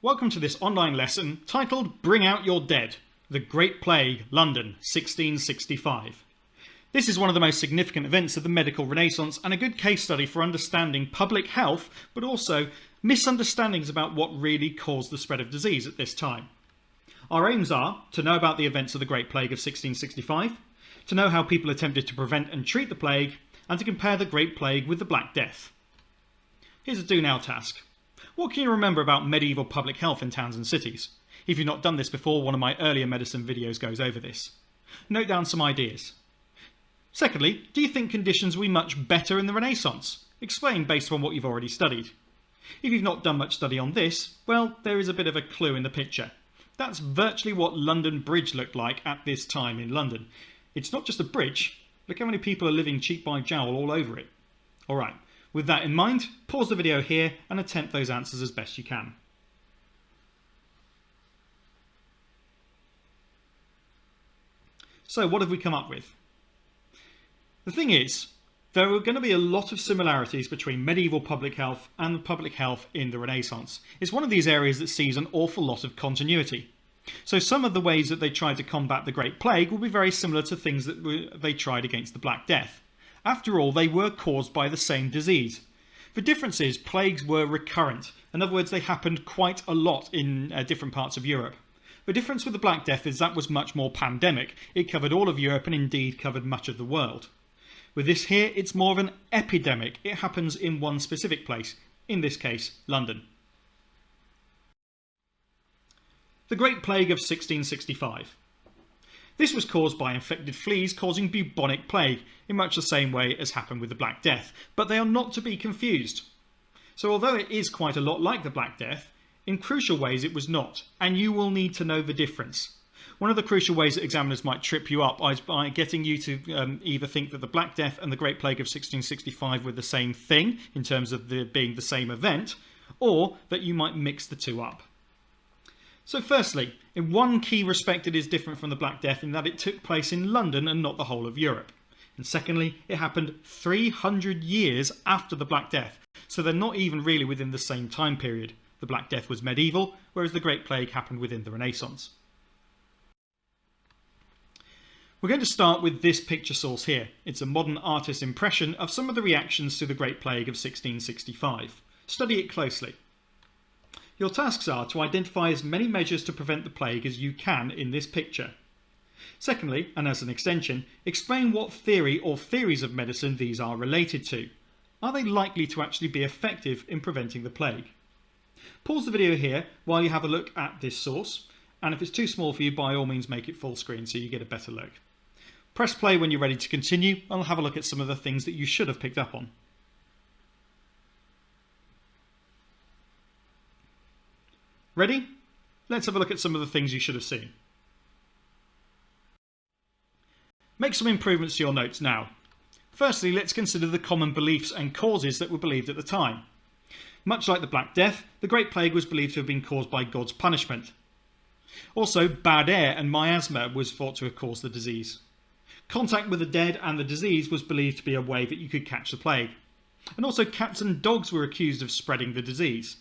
Welcome to this online lesson titled Bring Out Your Dead, The Great Plague, London, 1665. This is one of the most significant events of the medical Renaissance and a good case study for understanding public health, but also misunderstandings about what really caused the spread of disease at this time. Our aims are to know about the events of the Great Plague of 1665, to know how people attempted to prevent and treat the plague, and to compare the Great Plague with the Black Death. Here's a do now task. What can you remember about medieval public health in towns and cities? If you've not done this before, one of my earlier medicine videos goes over this. Note down some ideas. Secondly, do you think conditions were much better in the Renaissance? Explain based on what you've already studied. If you've not done much study on this, well, there is a bit of a clue in the picture. That's virtually what London Bridge looked like at this time in London. It's not just a bridge, look how many people are living cheek by jowl all over it. Alright. With that in mind, pause the video here and attempt those answers as best you can. So what have we come up with? The thing is, there are going to be a lot of similarities between medieval public health and the public health in the Renaissance. It's one of these areas that sees an awful lot of continuity. So some of the ways that they tried to combat the Great Plague will be very similar to things that they tried against the Black Death. After all, they were caused by the same disease. The difference is plagues were recurrent. In other words, they happened quite a lot in different parts of Europe. The difference with the Black Death is that was much more pandemic. It covered all of Europe and indeed covered much of the world. With this here, it's more of an epidemic. It happens in one specific place, in this case, London. The Great Plague of 1665. This was caused by infected fleas causing bubonic plague, in much the same way as happened with the Black Death, but they are not to be confused. So although it is quite a lot like the Black Death, in crucial ways it was not, and you will need to know the difference. One of the crucial ways that examiners might trip you up is by getting you to either think that the Black Death and the Great Plague of 1665 were the same thing, in terms of being the same event, or that you might mix the two up. So firstly, in one key respect it is different from the Black Death in that it took place in London and not the whole of Europe. And secondly, it happened 300 years after the Black Death, so they're not even really within the same time period. The Black Death was medieval, whereas the Great Plague happened within the Renaissance. We're going to start with this picture source here. It's a modern artist's impression of some of the reactions to the Great Plague of 1665. Study it closely. Your tasks are to identify as many measures to prevent the plague as you can in this picture. Secondly, and as an extension, explain what theory or theories of medicine these are related to. Are they likely to actually be effective in preventing the plague? Pause the video here while you have a look at this source, and if it's too small for you, by all means make it full screen so you get a better look. Press play when you're ready to continue, and I'll have a look at some of the things that you should have picked up on. Ready? Let's have a look at some of the things you should have seen. Make some improvements to your notes now. Firstly, let's consider the common beliefs and causes that were believed at the time. Much like the Black Death, the Great Plague was believed to have been caused by God's punishment. Also, bad air and miasma was thought to have caused the disease. Contact with the dead and the disease was believed to be a way that you could catch the plague. And also cats and dogs were accused of spreading the disease.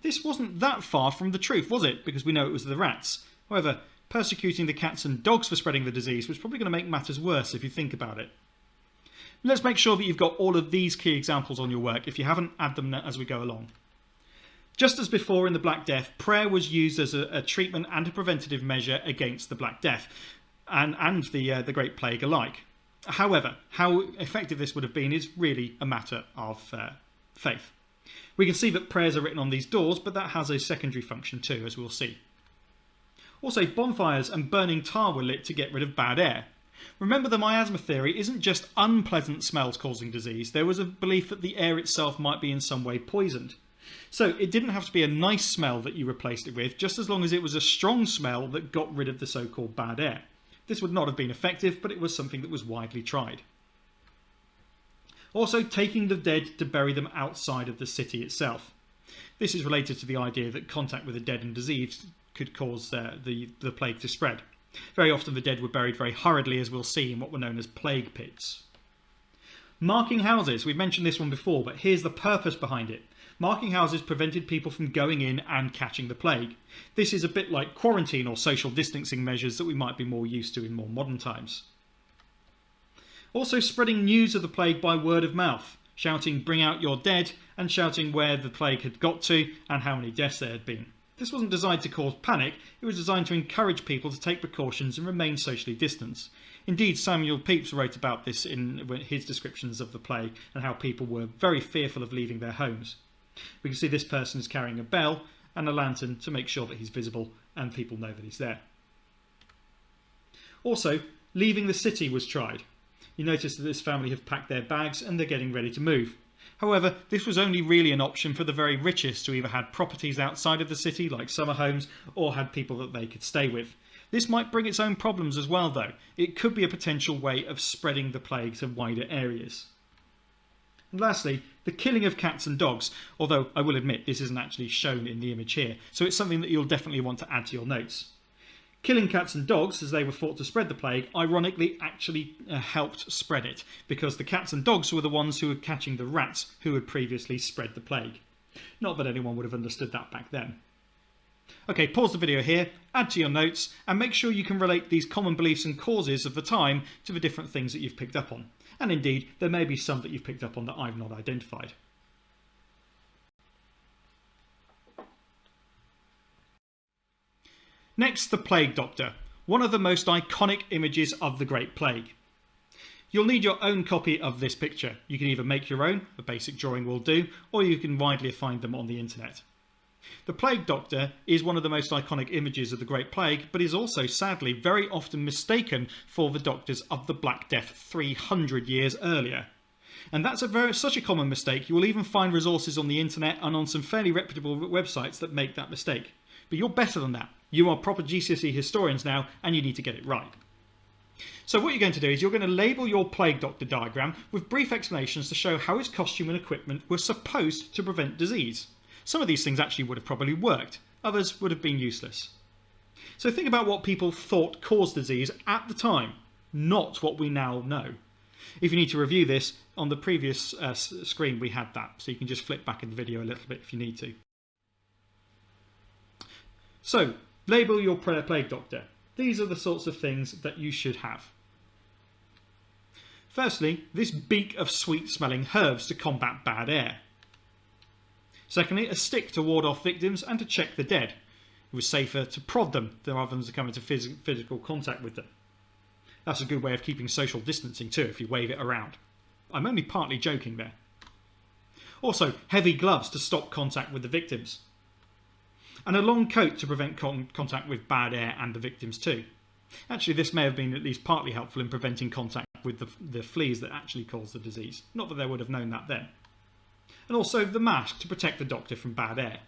This wasn't that far from the truth, was it? Because we know it was the rats. However, persecuting the cats and dogs for spreading the disease was probably going to make matters worse if you think about it. Let's make sure that you've got all of these key examples on your work. If you haven't, add them as we go along. Just as before in the Black Death, prayer was used as a treatment and a preventative measure against the Black Death and the Great Plague alike. However, how effective this would have been is really a matter of faith. We can see that prayers are written on these doors, but that has a secondary function too, as we'll see. Also, bonfires and burning tar were lit to get rid of bad air. Remember, the miasma theory isn't just unpleasant smells causing disease. There was a belief that the air itself might be in some way poisoned. So it didn't have to be a nice smell that you replaced it with, just as long as it was a strong smell that got rid of the so-called bad air. This would not have been effective, but it was something that was widely tried. Also, taking the dead to bury them outside of the city itself. This is related to the idea that contact with the dead and disease could cause the plague to spread. Very often the dead were buried very hurriedly, as we'll see, in what were known as plague pits. Marking houses. We've mentioned this one before, but here's the purpose behind it. Marking houses prevented people from going in and catching the plague. This is a bit like quarantine or social distancing measures that we might be more used to in more modern times. Also spreading news of the plague by word of mouth, shouting "bring out your dead" and shouting where the plague had got to and how many deaths there had been. This wasn't designed to cause panic, it was designed to encourage people to take precautions and remain socially distanced. Indeed, Samuel Pepys wrote about this in his descriptions of the plague and how people were very fearful of leaving their homes. We can see this person is carrying a bell and a lantern to make sure that he's visible and people know that he's there. Also, leaving the city was tried. You notice that this family have packed their bags and they're getting ready to move. However, this was only really an option for the very richest who either had properties outside of the city like summer homes or had people that they could stay with. This might bring its own problems as well though. It could be a potential way of spreading the plague to wider areas. And lastly, the killing of cats and dogs, although I will admit this isn't actually shown in the image here, so it's something that you'll definitely want to add to your notes. Killing cats and dogs, as they were thought to spread the plague, ironically actually helped spread it, because the cats and dogs were the ones who were catching the rats who had previously spread the plague. Not that anyone would have understood that back then. Okay, pause the video here, add to your notes, and make sure you can relate these common beliefs and causes of the time to the different things that you've picked up on. And indeed, there may be some that you've picked up on that I've not identified. Next, the Plague Doctor, one of the most iconic images of the Great Plague. You'll need your own copy of this picture. You can either make your own, a basic drawing will do, or you can widely find them on the internet. The Plague Doctor is one of the most iconic images of the Great Plague, but is also sadly very often mistaken for the doctors of the Black Death 300 years earlier. And that's such a common mistake, you will even find resources on the internet and on some fairly reputable websites that make that mistake. But you're better than that. You are proper GCSE historians now, and you need to get it right. So what you're going to do is you're going to label your Plague Doctor diagram with brief explanations to show how his costume and equipment were supposed to prevent disease. Some of these things actually would have probably worked, others would have been useless. So think about what people thought caused disease at the time, not what we now know. If you need to review this, on the previous screen we had that, so you can just flip back in the video a little bit if you need to. So, label your Plague Doctor. These are the sorts of things that you should have. Firstly, this beak of sweet-smelling herbs to combat bad air. Secondly, a stick to ward off victims and to check the dead. It was safer to prod them rather than to come into physical contact with them. That's a good way of keeping social distancing too, if you wave it around. I'm only partly joking there. Also, heavy gloves to stop contact with the victims. And a long coat to prevent contact with bad air and the victims too. Actually, this may have been at least partly helpful in preventing contact with the fleas that actually cause the disease. Not that they would have known that then. And also the mask to protect the doctor from bad air.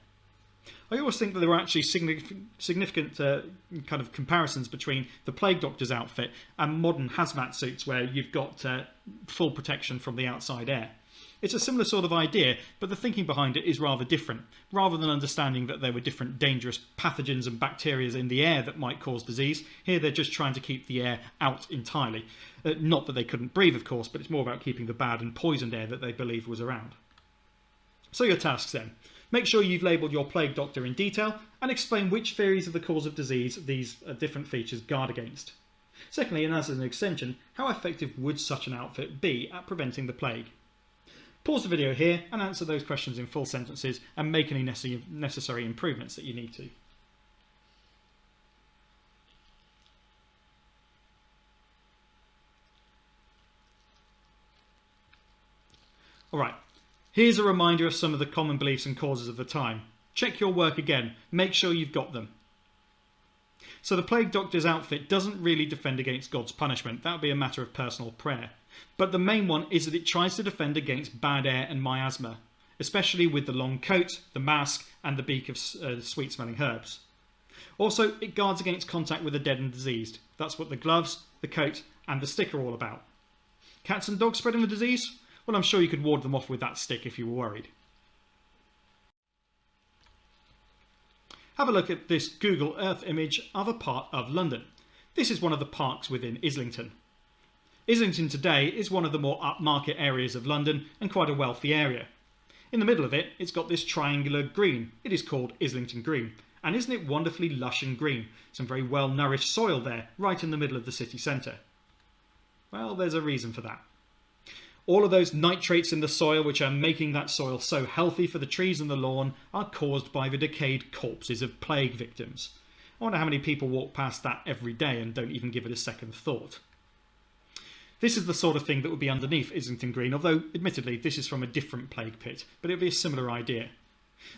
I always think that there were actually significant kind of comparisons between the Plague Doctor's outfit and modern hazmat suits where you've got full protection from the outside air. It's a similar sort of idea, but the thinking behind it is rather different. Rather than understanding that there were different dangerous pathogens and bacteria in the air that might cause disease, here they're just trying to keep the air out entirely. Not that they couldn't breathe, of course, but it's more about keeping the bad and poisoned air that they believed was around. So your tasks then. Make sure you've labelled your Plague Doctor in detail and explain which theories of the cause of disease these different features guard against. Secondly, and as an extension, how effective would such an outfit be at preventing the plague? Pause the video here and answer those questions in full sentences and make any necessary improvements that you need to. Alright, here's a reminder of some of the common beliefs and causes of the time. Check your work again, make sure you've got them. So the Plague Doctor's outfit doesn't really defend against God's punishment, that would be a matter of personal prayer. But the main one is that it tries to defend against bad air and miasma, especially with the long coat, the mask and the beak of sweet-smelling herbs. Also, it guards against contact with the dead and diseased. That's what the gloves, the coat and the stick are all about. Cats and dogs spreading the disease? Well, I'm sure you could ward them off with that stick if you were worried. Have a look at this Google Earth image of a part of London. This is one of the parks within Islington. Islington today is one of the more upmarket areas of London and quite a wealthy area. In the middle of it, it's got this triangular green. It is called Islington Green. And isn't it wonderfully lush and green? Some very well nourished soil there, right in the middle of the city centre. Well, there's a reason for that. All of those nitrates in the soil which are making that soil so healthy for the trees and the lawn are caused by the decayed corpses of plague victims. I wonder how many people walk past that every day and don't even give it a second thought. This is the sort of thing that would be underneath Islington Green, although admittedly this is from a different plague pit, but it would be a similar idea.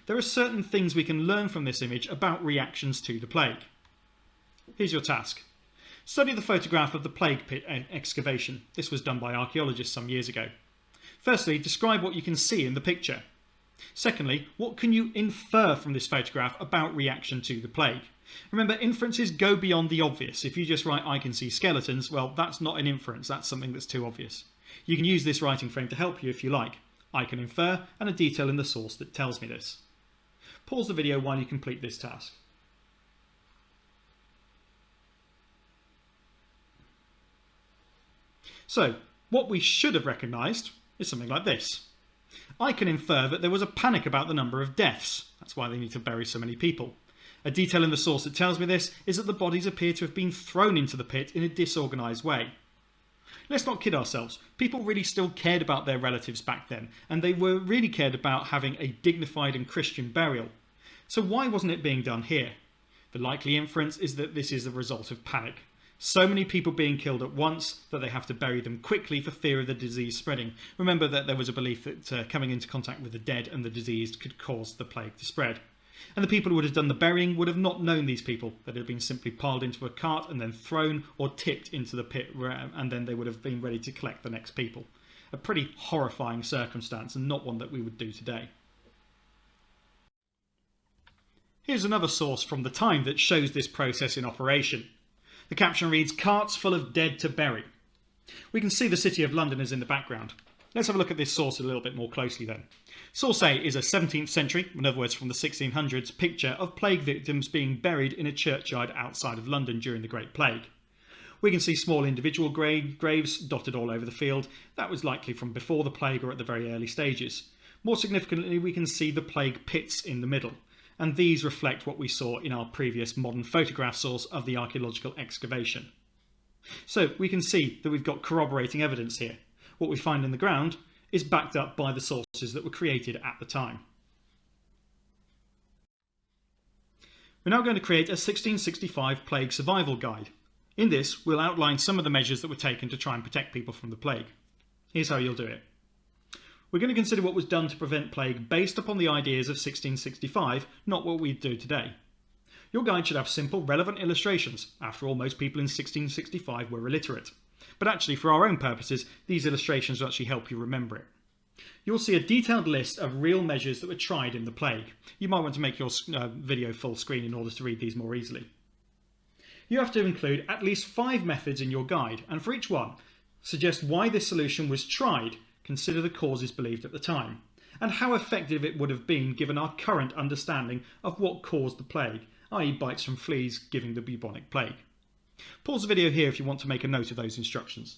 There are certain things we can learn from this image about reactions to the plague. Here's your task. Study the photograph of the plague pit excavation. This was done by archaeologists some years ago. Firstly, describe what you can see in the picture. Secondly, what can you infer from this photograph about reaction to the plague? Remember, inferences go beyond the obvious. If you just write, "I can see skeletons," well, that's not an inference, that's something that's too obvious. You can use this writing frame to help you if you like. I can infer, and a detail in the source that tells me this. Pause the video while you complete this task. So, what we should have recognised is something like this. I can infer that there was a panic about the number of deaths. That's why they need to bury so many people. A detail in the source that tells me this is that the bodies appear to have been thrown into the pit in a disorganised way. Let's not kid ourselves. People really still cared about their relatives back then, and they were really cared about having a dignified and Christian burial. So why wasn't it being done here? The likely inference is that this is a result of panic. So many people being killed at once that they have to bury them quickly for fear of the disease spreading. Remember that there was a belief that coming into contact with the dead and the diseased could cause the plague to spread. And the people who would have done the burying would have not known these people, that had been simply piled into a cart and then thrown or tipped into the pit, and then they would have been ready to collect the next people. A pretty horrifying circumstance, and not one that we would do today. Here's another source from the time that shows this process in operation. The caption reads, "Carts full of dead to bury." We can see the City of London is in the background. Let's have a look at this source a little bit more closely then. Source A is a 17th century, in other words from the 1600s, picture of plague victims being buried in a churchyard outside of London during the Great Plague. We can see small individual graves dotted all over the field. That was likely from before the plague or at the very early stages. More significantly, we can see the plague pits in the middle, and these reflect what we saw in our previous modern photograph source of the archaeological excavation. So we can see that we've got corroborating evidence here. What we find in the ground is backed up by the sources that were created at the time. We're now going to create a 1665 plague survival guide. In this, we'll outline some of the measures that were taken to try and protect people from the plague. Here's how you'll do it. We're going to consider what was done to prevent plague based upon the ideas of 1665, not what we do today. Your guide should have simple, relevant illustrations. After all, most people in 1665 were illiterate. But actually, for our own purposes, these illustrations will actually help you remember it. You'll see a detailed list of real measures that were tried in the plague. You might want to make your video full screen in order to read these more easily. You have to include at least 5 methods in your guide, and for each one, suggest why this solution was tried, consider the causes believed at the time, and how effective it would have been given our current understanding of what caused the plague, i.e. bites from fleas giving the bubonic plague. Pause the video here if you want to make a note of those instructions.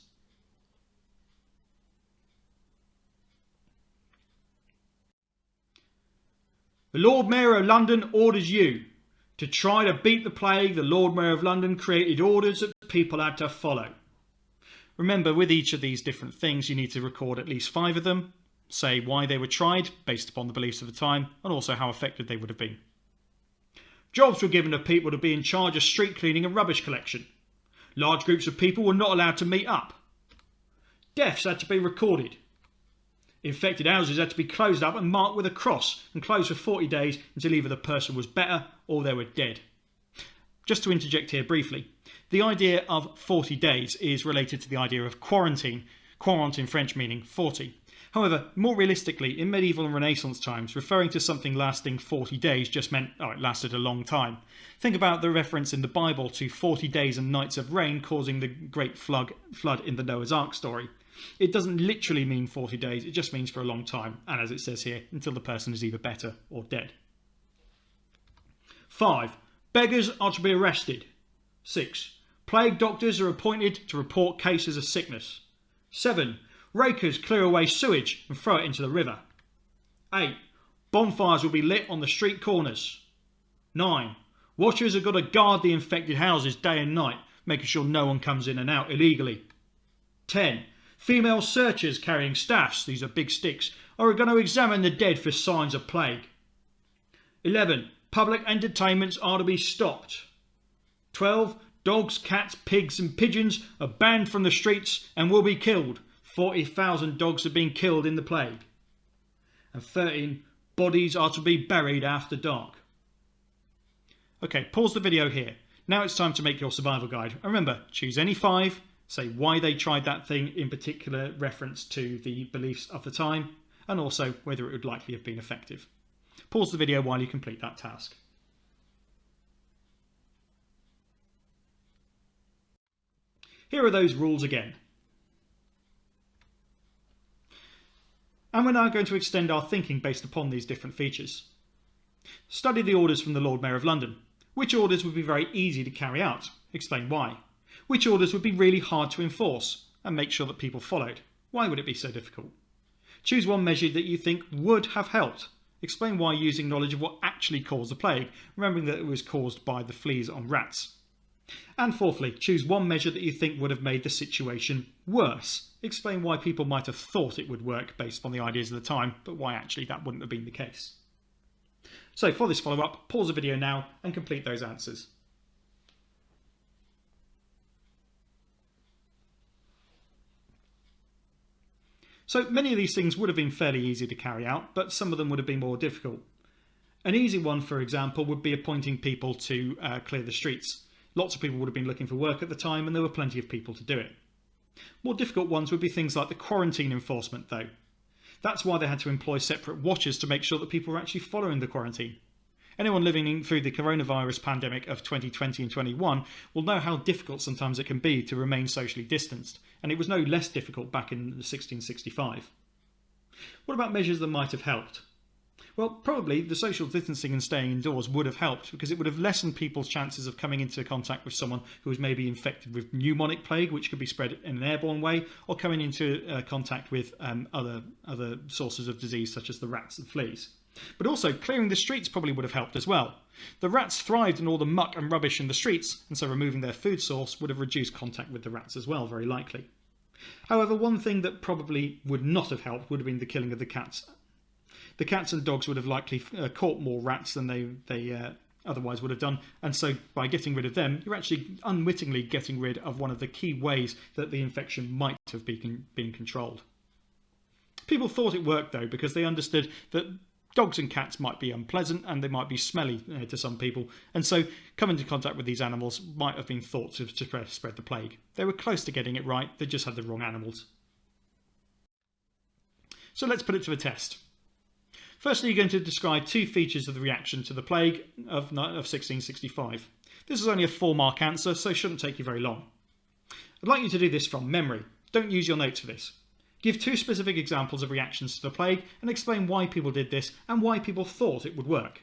The Lord Mayor of London orders you. To try to beat the plague, the Lord Mayor of London created orders that people had to follow. Remember, with each of these different things, you need to record at least 5 of them, say why they were tried, based upon the beliefs of the time, and also how effective they would have been. Jobs were given to people to be in charge of street cleaning and rubbish collection. Large groups of people were not allowed to meet up. Deaths had to be recorded. Infected houses had to be closed up and marked with a cross and closed for 40 days until either the person was better or they were dead. Just to interject here briefly, the idea of 40 days is related to the idea of quarantine, quarant in French meaning 40. However, more realistically, in medieval and Renaissance times, referring to something lasting 40 days just meant, it lasted a long time. Think about the reference in the Bible to 40 days and nights of rain causing the great flood in the Noah's Ark story. It doesn't literally mean 40 days, it just means for a long time, and as it says here, until the person is either better or dead. 5. Beggars are to be arrested. 6. Plague doctors are appointed to report cases of sickness. 7. Rakers clear away sewage and throw it into the river. 8. Bonfires will be lit on the street corners. 9. Watchers have got to guard the infected houses day and night, making sure no one comes in and out illegally. 10. Female searchers carrying staffs, these are big sticks, are going to examine the dead for signs of plague. 11. Public entertainments are to be stopped. 12. Dogs, cats, pigs and pigeons are banned from the streets and will be killed. 40,000 dogs have been killed in the plague. And 13. Bodies are to be buried after dark. Okay, pause the video here. Now it's time to make your survival guide. And remember, choose any 5, say why they tried that thing, in particular reference to the beliefs of the time, and also whether it would likely have been effective. Pause the video while you complete that task. Here are those rules again. And we're now going to extend our thinking based upon these different features. Study the orders from the Lord Mayor of London. Which orders would be very easy to carry out? Explain why. Which orders would be really hard to enforce? And make sure that people followed. Why would it be so difficult? Choose one measure that you think would have helped. Explain why using knowledge of what actually caused the plague, remembering that it was caused by the fleas on rats. And fourthly, choose one measure that you think would have made the situation worse. Explain why people might have thought it would work based on the ideas of the time, but why actually that wouldn't have been the case. So for this follow-up, pause the video now and complete those answers. So many of these things would have been fairly easy to carry out, but some of them would have been more difficult. An easy one, for example, would be appointing people to clear the streets. Lots of people would have been looking for work at the time and there were plenty of people to do it. More difficult ones would be things like the quarantine enforcement though. That's why they had to employ separate watchers to make sure that people were actually following the quarantine. Anyone living through the coronavirus pandemic of 2020 and 21 will know how difficult sometimes it can be to remain socially distanced, and it was no less difficult back in 1665. What about measures that might have helped? Well, probably the social distancing and staying indoors would have helped because it would have lessened people's chances of coming into contact with someone who was maybe infected with pneumonic plague, which could be spread in an airborne way, or coming into contact with other sources of disease such as the rats and fleas. But also clearing the streets probably would have helped as well. The rats thrived in all the muck and rubbish in the streets, and so removing their food source would have reduced contact with the rats as well, very likely. However, one thing that probably would not have helped would have been the killing of the cats. The cats and dogs would have likely caught more rats than they otherwise would have done, and so by getting rid of them, you're actually unwittingly getting rid of one of the key ways that the infection might have been controlled. People thought it worked though because they understood that dogs and cats might be unpleasant and they might be smelly to some people, and so coming into contact with these animals might have been thought to spread the plague. They were close to getting it right, they just had the wrong animals. So let's put it to the test. Firstly, you're going to describe 2 features of the reaction to the plague of 1665. This is only a 4-mark answer, so it shouldn't take you very long. I'd like you to do this from memory. Don't use your notes for this. Give 2 specific examples of reactions to the plague and explain why people did this and why people thought it would work.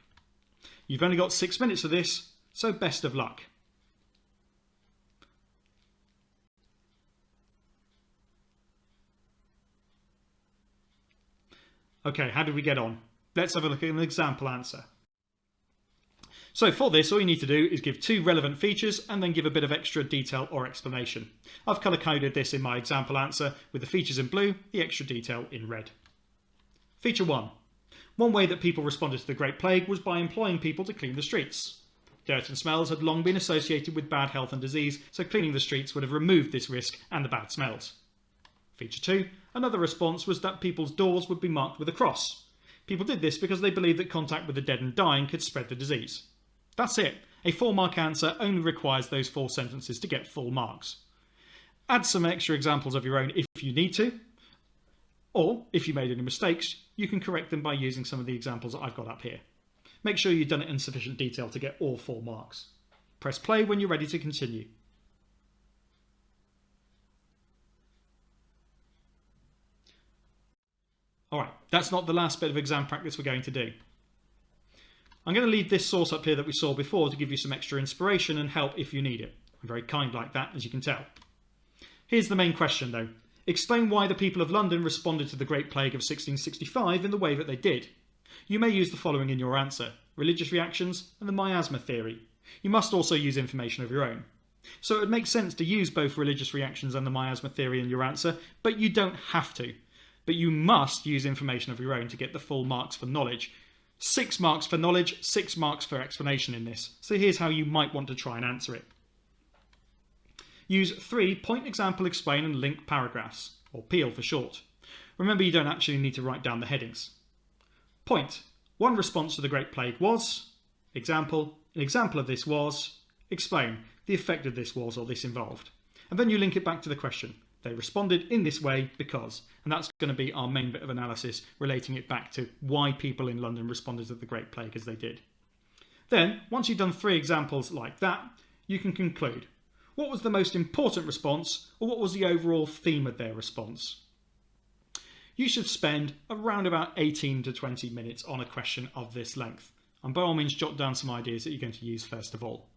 You've only got 6 minutes for this, so best of luck. Okay, how did we get on? Let's have a look at an example answer. So for this, all you need to do is give 2 relevant features and then give a bit of extra detail or explanation. I've colour coded this in my example answer with the features in blue, the extra detail in red. Feature 1. One way that people responded to the Great Plague was by employing people to clean the streets. Dirt and smells had long been associated with bad health and disease, so cleaning the streets would have removed this risk and the bad smells. Feature 2. Another response was that people's doors would be marked with a cross. People did this because they believed that contact with the dead and dying could spread the disease. That's it. A 4-mark answer only requires those 4 sentences to get full marks. Add some extra examples of your own if you need to, or if you made any mistakes, you can correct them by using some of the examples that I've got up here. Make sure you've done it in sufficient detail to get all 4 marks. Press play when you're ready to continue. Alright, that's not the last bit of exam practice we're going to do. I'm going to leave this source up here that we saw before to give you some extra inspiration and help if you need it. I'm very kind like that, as you can tell. Here's the main question though. Explain why the people of London responded to the Great Plague of 1665 in the way that they did. You may use the following in your answer: religious reactions and the miasma theory. You must also use information of your own. So it would make sense to use both religious reactions and the miasma theory in your answer, but you don't have to. But you must use information of your own to get the full marks for knowledge. 6 marks for knowledge, 6 marks for explanation in this. So here's how you might want to try and answer it. Use 3 point, example, explain and link paragraphs, or PEAL for short. Remember, you don't actually need to write down the headings. Point: one response to the Great Plague was. Example: an example of this was. Explain: the effect of this was or this involved. And then you link it back to the question. They responded in this way because, and that's going to be our main bit of analysis, relating it back to why people in London responded to the Great Plague as they did. Then, once you've done 3 examples like that, you can conclude. What was the most important response, or what was the overall theme of their response? You should spend around about 18 to 20 minutes on a question of this length, and by all means jot down some ideas that you're going to use first of all.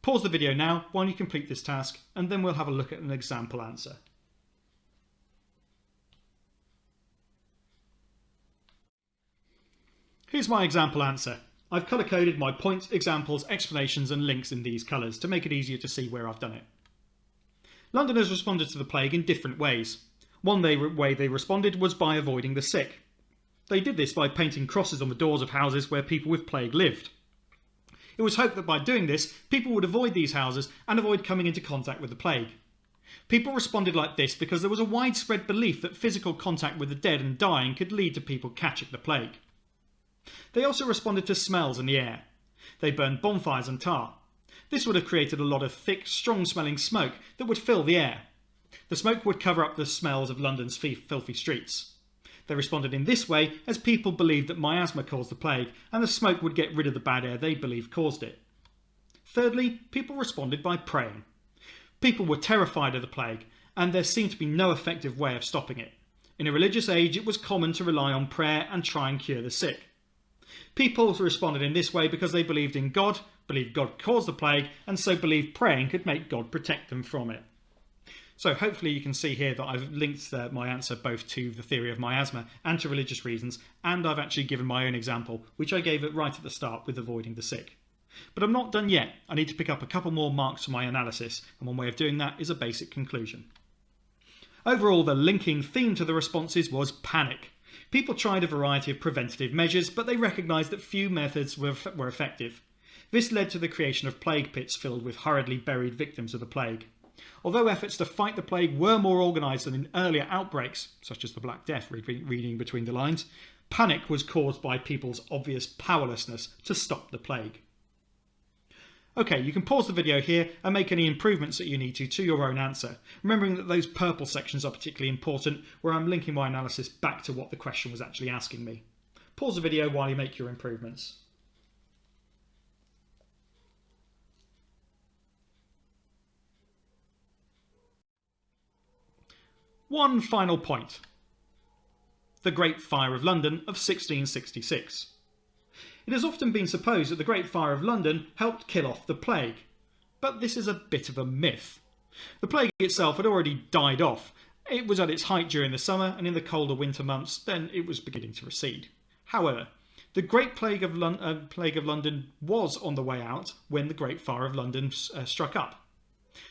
Pause the video now while you complete this task, and then we'll have a look at an example answer. Here's my example answer. I've colour-coded my points, examples, explanations and links in these colours to make it easier to see where I've done it. Londoners responded to the plague in different ways. One way they responded was by avoiding the sick. They did this by painting crosses on the doors of houses where people with plague lived. It was hoped that by doing this, people would avoid these houses and avoid coming into contact with the plague. People responded like this because there was a widespread belief that physical contact with the dead and dying could lead to people catching the plague. They also responded to smells in the air. They burned bonfires and tar. This would have created a lot of thick, strong-smelling smoke that would fill the air. The smoke would cover up the smells of London's filthy streets. They responded in this way as people believed that miasma caused the plague, and the smoke would get rid of the bad air they believed caused it. Thirdly, people responded by praying. People were terrified of the plague, and there seemed to be no effective way of stopping it. In a religious age, it was common to rely on prayer and try and cure the sick. People responded in this way because they believed in God, believed God caused the plague, and so believed praying could make God protect them from it. So hopefully you can see here that I've linked my answer both to the theory of miasma and to religious reasons, and I've actually given my own example, which I gave it right at the start with avoiding the sick. But I'm not done yet. I need to pick up a couple more marks for my analysis, and one way of doing that is a basic conclusion. Overall, the linking theme to the responses was panic. People tried a variety of preventative measures, but they recognised that few methods were effective. This led to the creation of plague pits filled with hurriedly buried victims of the plague. Although efforts to fight the plague were more organised than in earlier outbreaks, such as the Black Death, reading between the lines, panic was caused by people's obvious powerlessness to stop the plague. Okay, you can pause the video here and make any improvements that you need to your own answer, remembering that those purple sections are particularly important, where I'm linking my analysis back to what the question was actually asking me. Pause the video while you make your improvements. One final point. The Great Fire of London of 1666. It has often been supposed that the Great Fire of London helped kill off the plague, but this is a bit of a myth. The plague itself had already died off. It was at its height during the summer, and in the colder winter months then it was beginning to recede. However, the Great Plague of London was on the way out when the Great Fire of London struck up.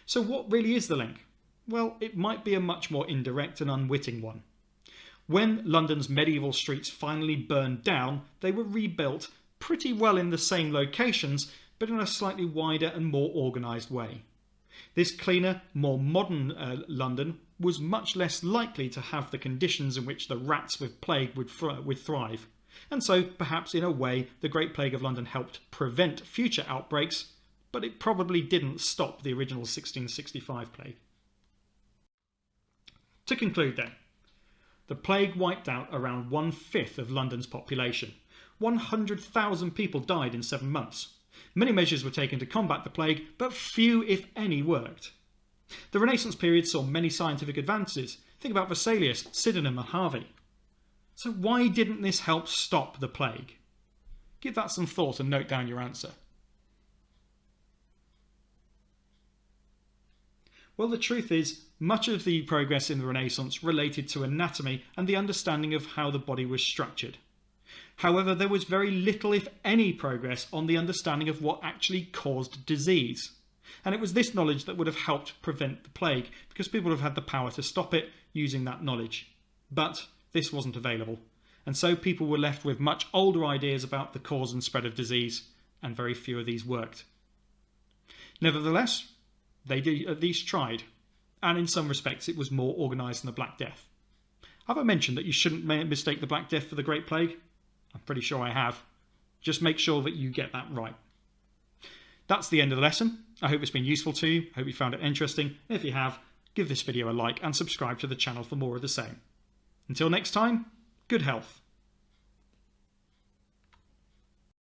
So what really is the link? Well, it might be a much more indirect and unwitting one. When London's medieval streets finally burned down, they were rebuilt pretty well in the same locations, but in a slightly wider and more organised way. This cleaner, more modern London was much less likely to have the conditions in which the rats with plague would thrive. And so, perhaps in a way, the Great Plague of London helped prevent future outbreaks, but it probably didn't stop the original 1665 plague. To conclude then, the plague wiped out around 1/5 of London's population. 100,000 people died in 7 months. Many measures were taken to combat the plague, but few, if any, worked. The Renaissance period saw many scientific advances. Think about Vesalius, Sydenham and Harvey. So why didn't this help stop the plague? Give that some thought and note down your answer. Well, the truth is, much of the progress in the Renaissance related to anatomy and the understanding of how the body was structured. However, there was very little, if any, progress on the understanding of what actually caused disease. And it was this knowledge that would have helped prevent the plague, because people would have had the power to stop it using that knowledge. But this wasn't available, and so people were left with much older ideas about the cause and spread of disease, and very few of these worked. Nevertheless, they at least tried, and in some respects it was more organised than the Black Death. Have I mentioned that you shouldn't mistake the Black Death for the Great Plague? I'm pretty sure I have. Just make sure that you get that right. That's the end of the lesson. I hope it's been useful to you. I hope you found it interesting. If you have, give this video a like and subscribe to the channel for more of the same. Until next time, good health.